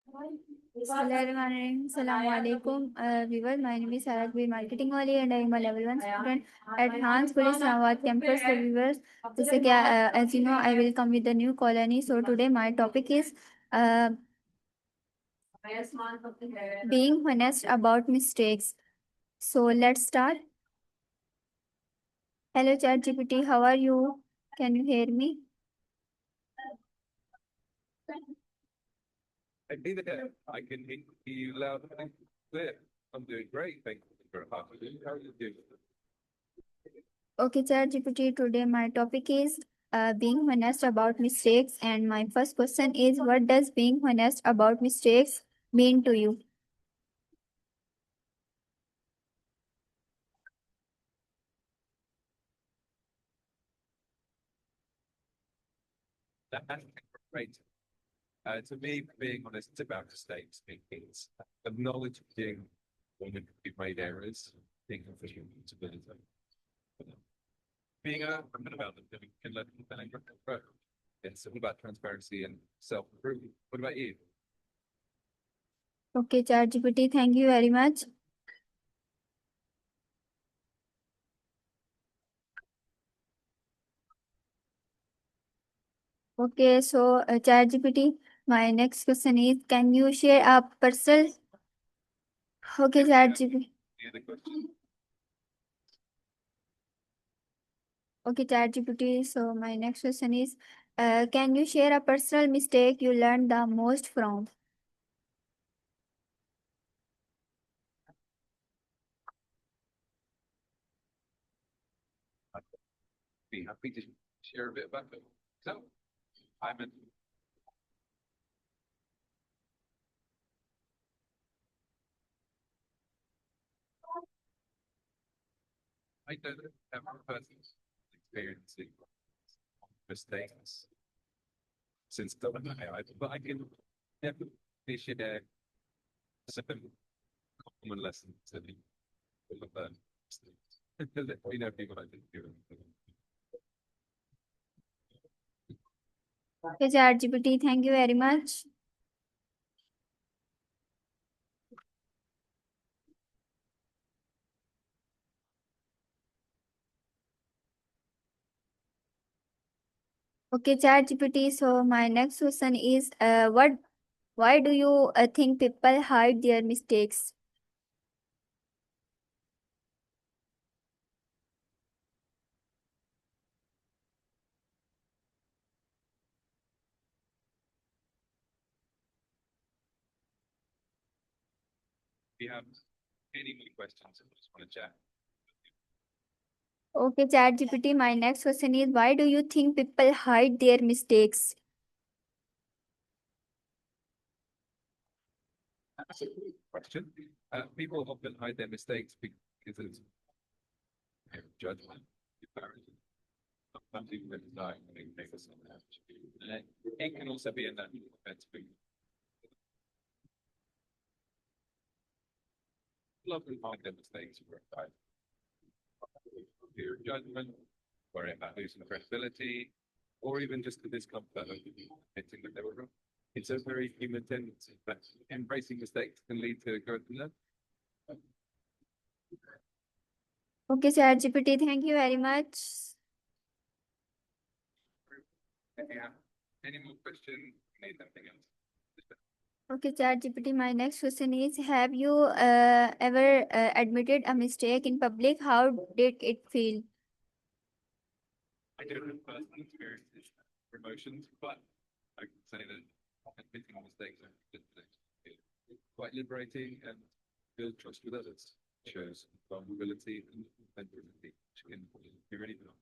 Assalamualaikum, viewers. My name is Marketing Wali and I am a level 1 student at Rehan School Islamabad campus. So viewers, as you know, I will come with the new colony. So today my topic is uh, being honest about mistakes. So let's start. Hello ChatGPT, how are you? Can you hear me? I see that I can hear you loud and clear. I'm doing great. Thank you for asking. How are you doing? Okay, ChatGPT, today my topic is being honest about mistakes. And my first question is, what does being honest about mistakes mean to you? That's great. To me, being honest, it's about mistakes. It's acknowledging when we've made errors, being official responsibility. Being open about them, that we can let them grow. It's all about transparency and self-improvement. What about you? Okay, ChatGPT, thank you very much. Okay, so ChatGPT, my next question is, can you share a personal? Okay, ChatGPT. Any other questions? Okay, ChatGPT. So my next question is, can you share a personal mistake you learned the most from? I'd be happy to share a bit about it. So, I'm in I don't have a personal experiencing mistakes since but I can definitely share some common lessons that people have learned. We know people like to do it. Okay, ChatGPT, thank you very much. Okay, ChatGPT. So my next question is, why do you think people hide their mistakes? If you have any more questions, I just want to chat. Okay, ChatGPT. My next question is, why do you think people hide their mistakes? That's a good question. People often hide their mistakes because of judgment, embarrassment. Sometimes even their desire to make us unhappy. And it can also be a natural defense. Love and hide their mistakes for a time. Fear of judgment, worry about losing credibility, or even just the discomfort of admitting that they were wrong. It's a very human tendency, but embracing mistakes can lead to growth and learning. Okay, ChatGPT. Thank you very much. If you have any more questions, need anything else. Okay, ChatGPT. My next question is, have you ever admitted a mistake in public? How did it feel? I don't have personal experiences or emotions, but I can say that admitting mistakes are quite liberating and build trust with others. Shows vulnerability and authenticity. You're ready for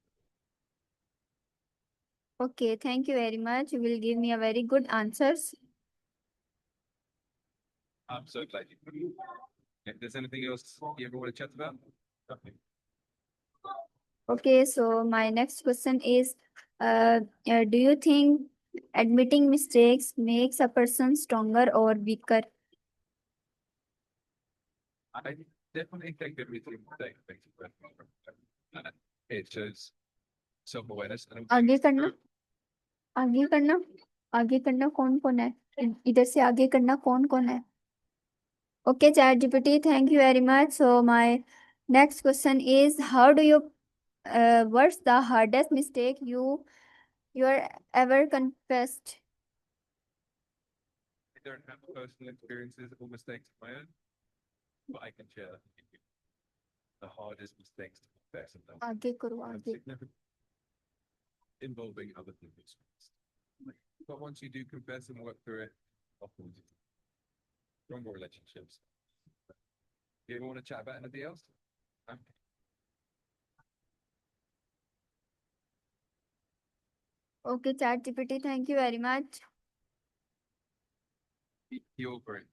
Okay, thank you very much. You will give me a very good answers. I'm so glad you put it. If there's anything else you ever want to chat about, nothing. Okay, so my next question is, do you think admitting mistakes makes a person stronger or weaker? I definitely think everything makes a person. It shows self-awareness and आगे करना आगे करना आगे करना कौन कौन है इधर से आगे करना कौन कौन है. Okay, ChatGPT, thank you very much. So my next question is, how do you what's the hardest mistake you're ever confessed? I don't have personal experiences or mistakes of my own, but I can share the hardest mistakes to confess and them आगे करो have आगे. significant involving other people's past. But once you do confess and work through it, often stronger relationships. Do you ever want to chat about anything else? No? Okay, ChatGPT, thank you very much. You're great.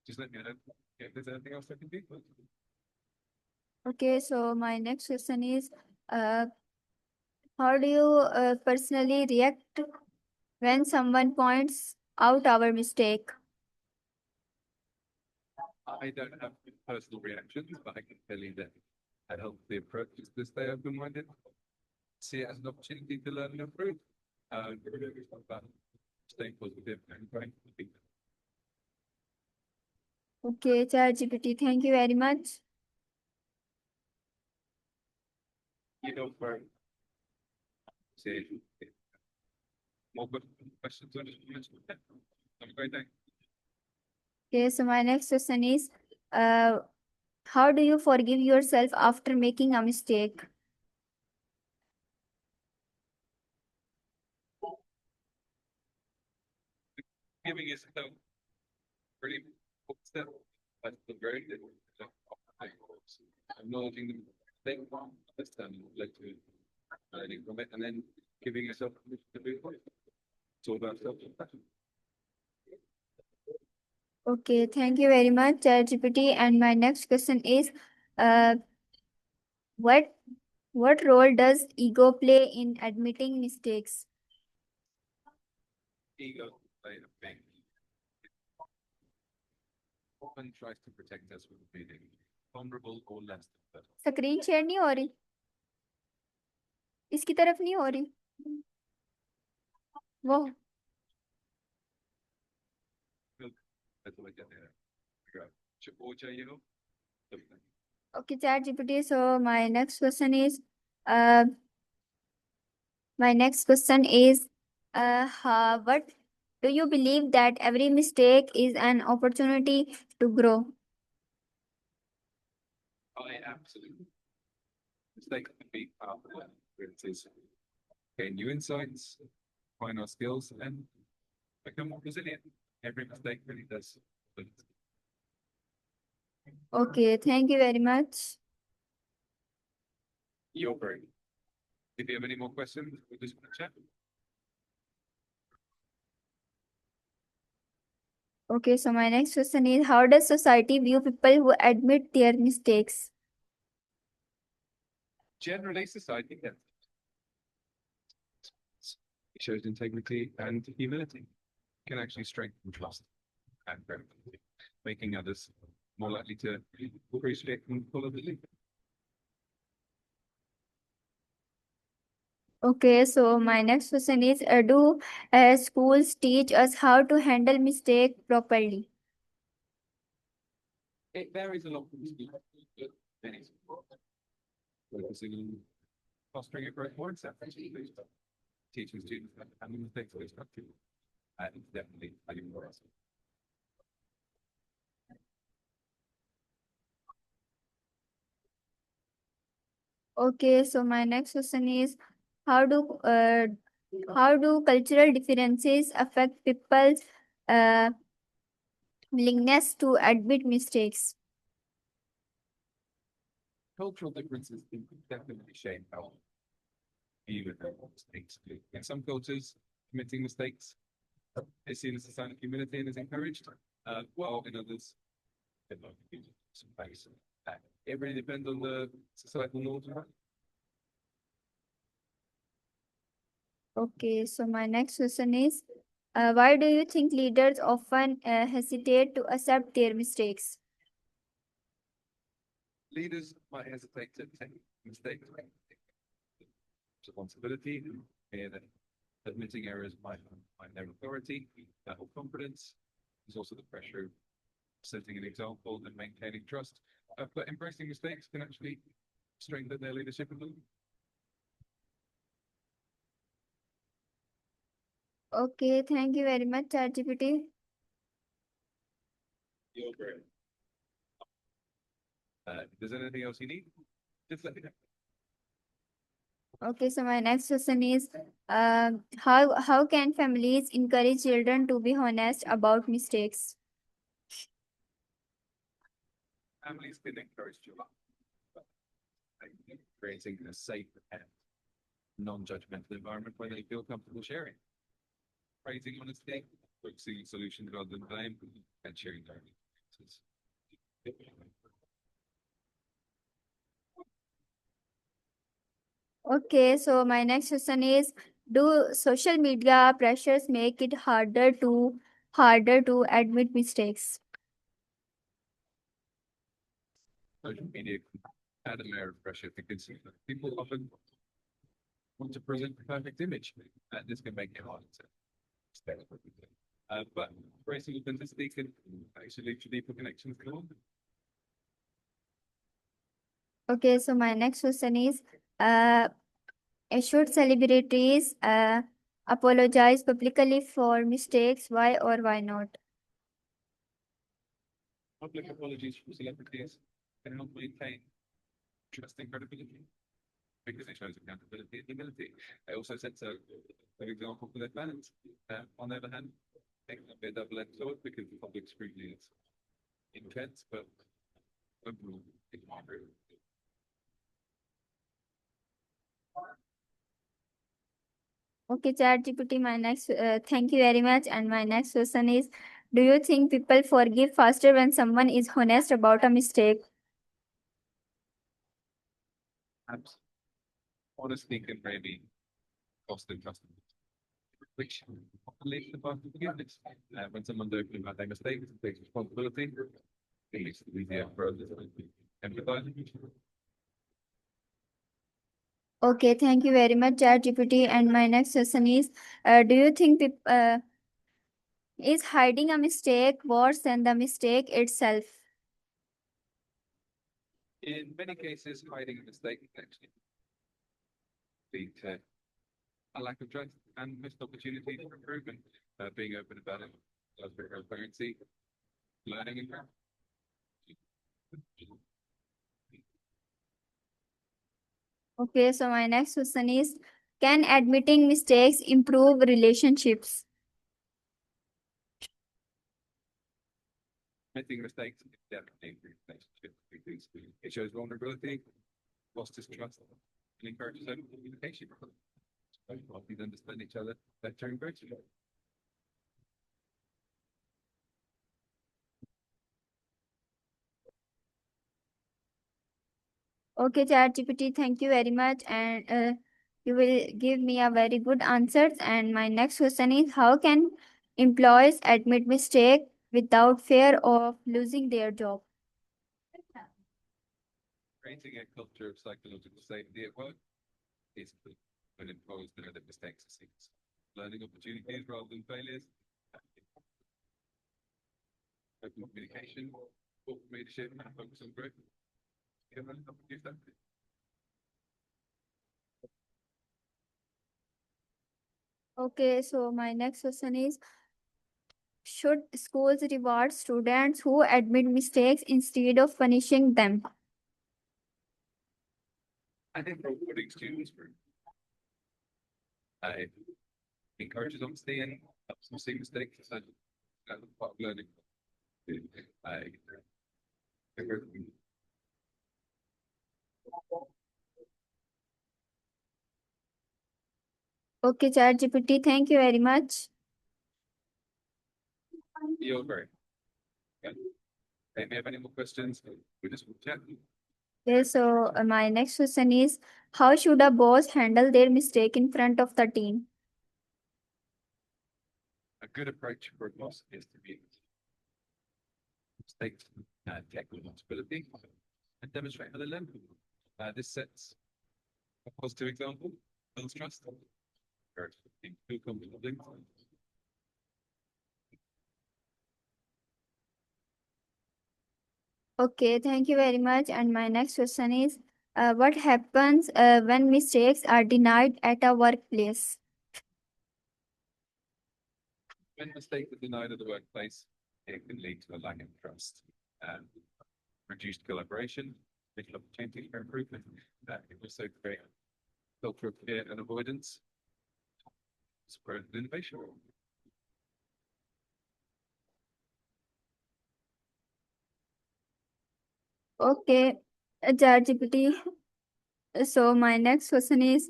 Just let me know if there's anything else I can do. Okay, so my next question is, uh, how do you personally react when someone points out our mistake? I don't have personal reactions, but I can tell you that I help the approach is to stay open-minded, see it as an opportunity to learn and improve. But stay positive and great. Okay, ChatGPT, thank you very much. You know, for say more questions on this. Have a great day. Okay, so my next question is, uh, how do you forgive yourself after making a mistake? Giving yourself pretty important step. That's the very good. Acknowledging the mistake, understanding what led to it, learning from it, and then giving yourself permission to move on. It's all about self-compassion. Okay, thank you very much, ChatGPT. And my next question is, uh, what what role does ego play in admitting mistakes? Ego play a big often tries to protect us from feeling vulnerable or less than better. Screen share नहीं हो रही, इसकी तरफ नहीं हो रही, वो. That's what I get there. Figure out. Or चाहिए हो, तब तक. Okay, ChatGPT. So uh, my next question is, what do you believe that every mistake is an opportunity to grow? I absolutely. Mistakes can be powerful experiences, gain new insights, find our skills, and become more resilient. Every mistake really does. Okay, thank you very much. You're great. If you have any more questions, we'll just chat. Okay, so my next question is, how does society view people who admit their mistakes? Generally, society shows integrity and humility can actually strengthen trust and credibility, making others more likely to appreciate and follow the lead. Okay, so my next question is, do schools teach us how to handle mistake properly? It varies a lot from school, but many schools focusing on fostering a growth mindset, teaching students how to handle mistakes constructively, and definitely adding more. Okay, so my next question is, how do uh, how do cultural differences affect people's uh, willingness to admit mistakes? Cultural differences can definitely shape how even mistakes do. In some cultures, committing mistakes is seen as a sign of humility and is encouraged, while in others, it might be some place. It really depends on the societal norms. Okay, so my next question is, why do you think leaders often hesitate to accept their mistakes? Leaders might hesitate to take mistakes, responsibility, and Admitting errors might their authority or confidence. There's also the pressure of setting an example and maintaining trust. But embracing mistakes can actually strengthen their leadership ability. Okay, thank you very much, ChatGPT. You're great. If there's anything else you need, just let me know. Okay, so my next question is, how can families encourage children to be honest about mistakes? Families can encourage children by creating a safe and non-judgmental environment where they feel comfortable sharing, praising honesty, focusing on solutions rather than blame, and sharing their experiences. Okay, so my next question is, do social media pressures make it harder to admit mistakes? Social media can add a layer of pressure to consumer. People often want to present the perfect image, and this can make it harder to expect what we do. But embracing authenticity can actually lead to deeper connections. Okay, so my next question is, uh, should celebrities apologize publicly for mistakes? Why or why not? Public apologies from celebrities can help maintain trust and credibility because it shows accountability and humility. It also sets an example for their fans. On the other hand, it can be a double-edged sword because the public scrutiny is intense, but overall, it's moderate. Okay, ChatGPT, thank you very much. And my next question is, do you think people forgive faster when someone is honest about a mistake? Perhaps honesty can maybe cost them customers, which often leads to faster forgiveness. When someone's open about their mistakes and takes responsibility, it makes it easier for others to empathize. Okay, thank you very much, ChatGPT. And my next question is, do you think is hiding a mistake worse than the mistake itself? In many cases, hiding a mistake can actually lead to a lack of trust and missed opportunities for improvement. Being open about it does bring transparency, learning, and growth. Okay, so my next question is, can admitting mistakes improve relationships? Making mistakes is definitely improve relationships because it shows vulnerability, fosters trust, and encourages open communication. Both parties understand each other better and grow together. Okay, ChatGPT, thank you very much. And you will give me a very good answers. And my next question is, how can employees admit mistake without fear of losing their job? Creating a culture of psychological safety at work is key when employees know that mistakes are seen as learning opportunities rather than failures. Open communication, corporate leadership, and focus on growth. You have any use that? Okay, so my next question is, should schools reward students who admit mistakes instead of punishing them? I think rewarding students for it encourages honesty and helps them see mistakes as a part of learning. I Okay, ChatGPT, thank you very much. You're very good. If you have any more questions, we just will chat. Okay, so my next question is, how should a boss handle their mistake in front of the team? A good approach for a boss is to be mistakes, take responsibility, and demonstrate how they learn. This sets a positive example, builds trust, Too comfortable. Okay, thank you very much. And my next question is, what happens when mistakes are denied at a workplace? When mistakes are denied at the workplace, it can lead to a lack of trust and reduced collaboration, little opportunity for improvement. That can also create a culture of fear and avoidance, spread innovation. Okay, ChatGPT. So my next question is,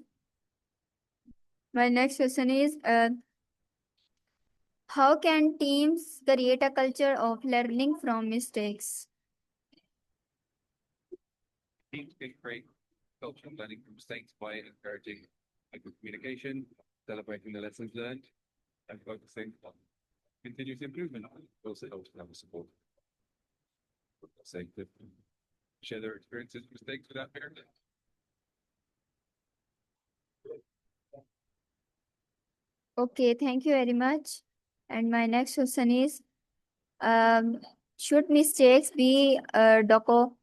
how can teams create a culture of learning from mistakes? Teams can create culture of learning from mistakes by encouraging open communication, celebrating the lessons learned, and focusing on continuous improvement. Also helps to have a support. Say to share their experiences, mistakes without fear. Okay, thank you very much. And my next question is, um, should mistakes be documented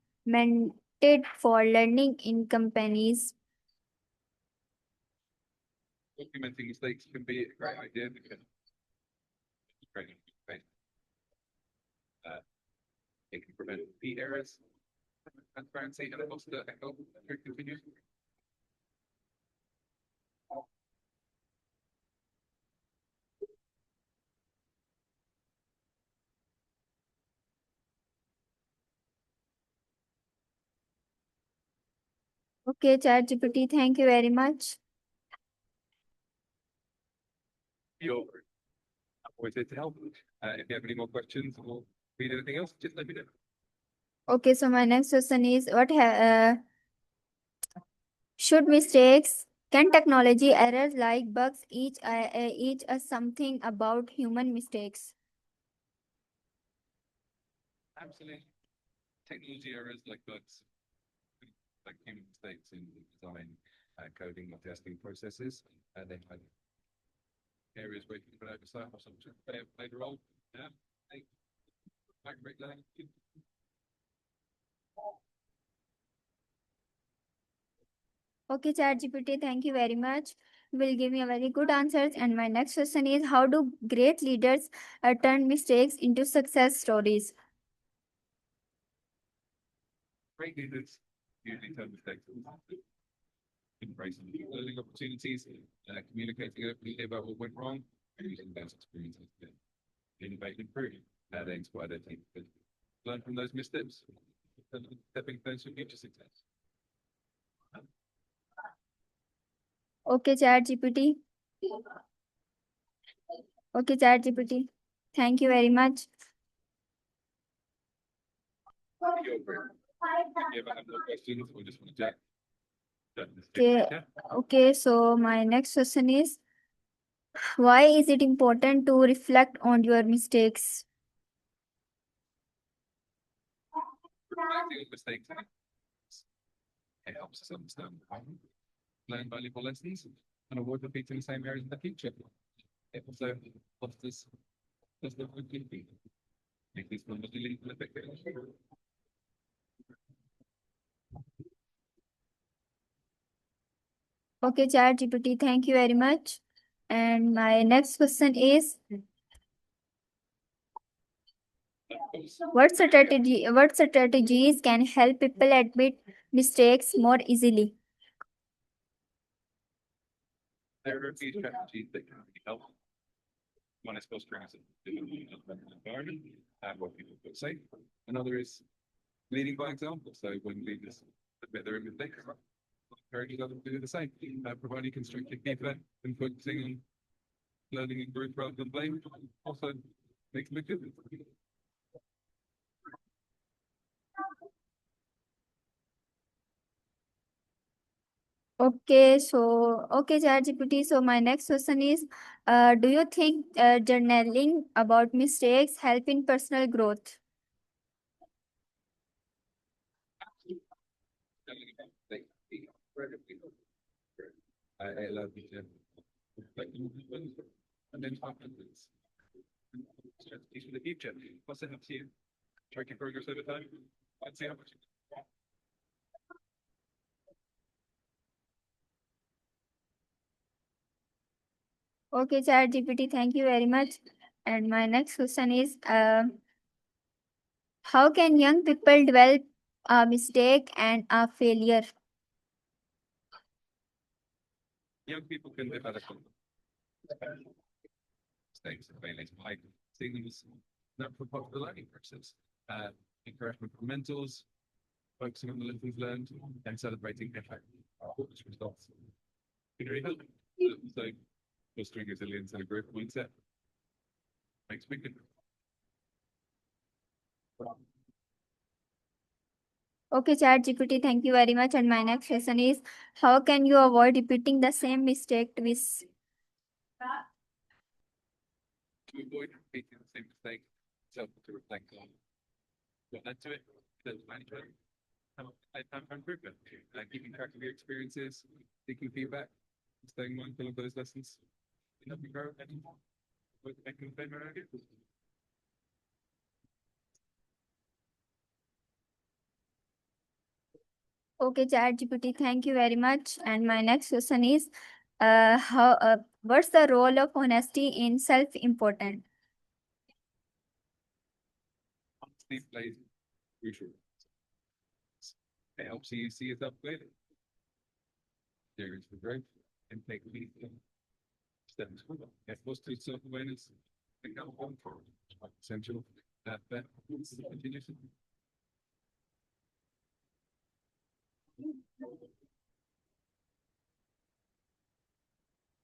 for learning in companies? Documenting mistakes can be a great idea because it can prevent repeat errors, transparency, and foster echo continues. Okay, ChatGPT, thank you very much. You're always here to help. If you have any more questions or need anything else, just let me know. Okay, so my next question is, should mistakes can technology errors like bugs each us something about human mistakes? Absolutely. Technology errors like bugs, like human mistakes in design, coding, or testing processes, they have areas where people oversight or something played a role. Yeah. They might break that. Okay, ChatGPT, thank you very much. You will give me a very good answers. And my next question is, how do great leaders turn mistakes into success stories? Great leaders usually turn mistakes into embracing learning opportunities, communicating openly about what went wrong, and using those experiences to innovate and improve. They inspire their team to learn from those missteps, stepping stones for future success. Okay, ChatGPT. Okay, ChatGPT. Thank you very much. You're great. If you ever have more questions or just want to chat, Okay, okay. So my next question is, why is it important to reflect on your mistakes? reflecting on mistakes, it helps us understand the problem, learn valuable lessons, and avoid repeating the same errors in the future. It also fosters the good thinking, make these numbers delete and effective. Okay, ChatGPT, thank you very much. And my next question is, what strategies can help people admit mistakes more easily? There are a few strategies that can really help. One is fostering a environment and what people feel safe. Another is leading by example. So when leaders admit their mistakes, encouraging others to do the same, providing constructive feedback and focusing on learning and growth rather than blame also makes a big difference. Okay, ChatGPT. So my next question is, do you think journaling about mistakes help in personal growth? I love you, Jen. like and then confidence. Strategies for the future. What's it up to you? Tracking progress over time. I'd see how much. Okay, Chat GPT, thank you very much. And my next question is, how can young people develop a mistake and a failure? Young people can develop mistakes and failings by seeing them as natural part of the learning process. Encouragement from mentors, focusing on the lessons learned, and celebrating effort results. Can really help. So fostering resilience and a growth mindset makes big difference. Okay, Chat GPT, thank you very much. And my next question is, how can you avoid repeating the same mistake twice? To avoid repeating the same mistake, self to reflect on what led to it, the management, and improvement, keeping track of your experiences, taking feedback, staying mindful of those lessons, help you grow and making them better again. Okay, Chat GPT, thank you very much. And my next question is, what's the role of honesty in self-important? Honesty plays crucial. It helps you see yourself clearly. There is for growth and take meaningful steps forward. It fosters self-awareness and go on forward. Essential that continuation.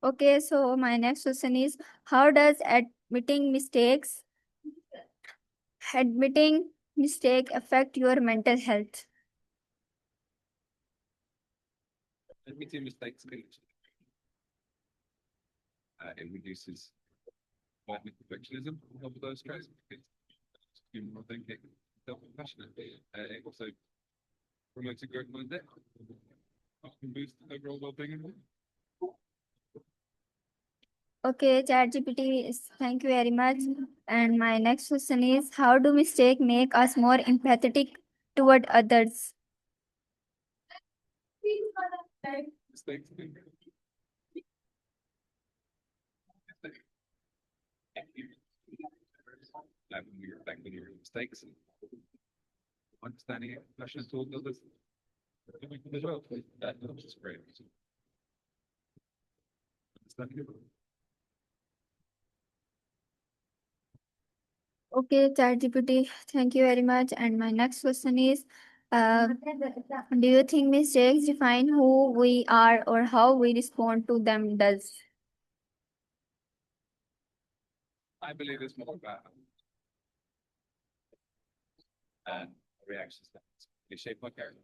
Okay, so my next question is, how does admitting mistake affect your mental health? Admitting mistakes it reduces perfectionism of those stress because you're more thinking self-compassionate. It also promotes a growth mindset, can boost overall well-being. Okay, ChatGPT, thank you very much. And my next question is, how do mistakes make us more empathetic toward others? Mistakes when we reflect on your mistakes and understanding it, passion towards others, as well. That helps us great. Understanding it. Okay, ChatGPT, thank you very much. And my next question is, do you think mistakes define who we are or how we respond to them does? I believe it's more about reactions that they shape my character.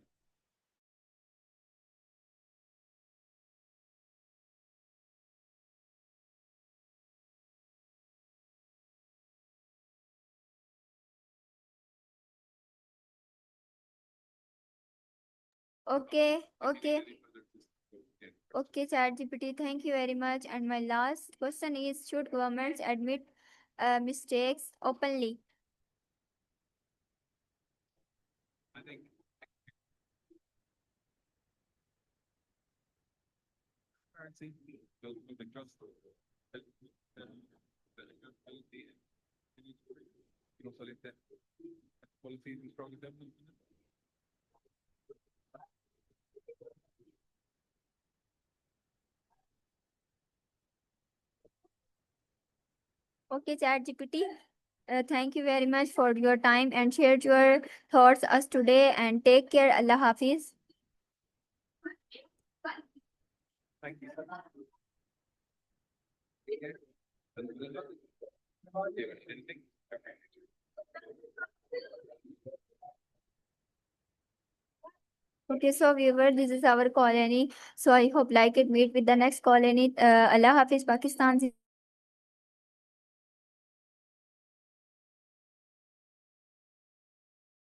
Okay. Okay, ChatGPT, thank you very much. And my last question is, should governments admit mistakes openly? I think transparency, building trust, accountability, and also let that policies and strong government. Okay, ChatGPT, thank you very much for your time and shared your thoughts us today. And take care. Allah Hafiz. Thank you. Anything? Okay, so viewer, this is our colony. So I hope like it meet with the next colony. Allah Hafiz, Pakistan.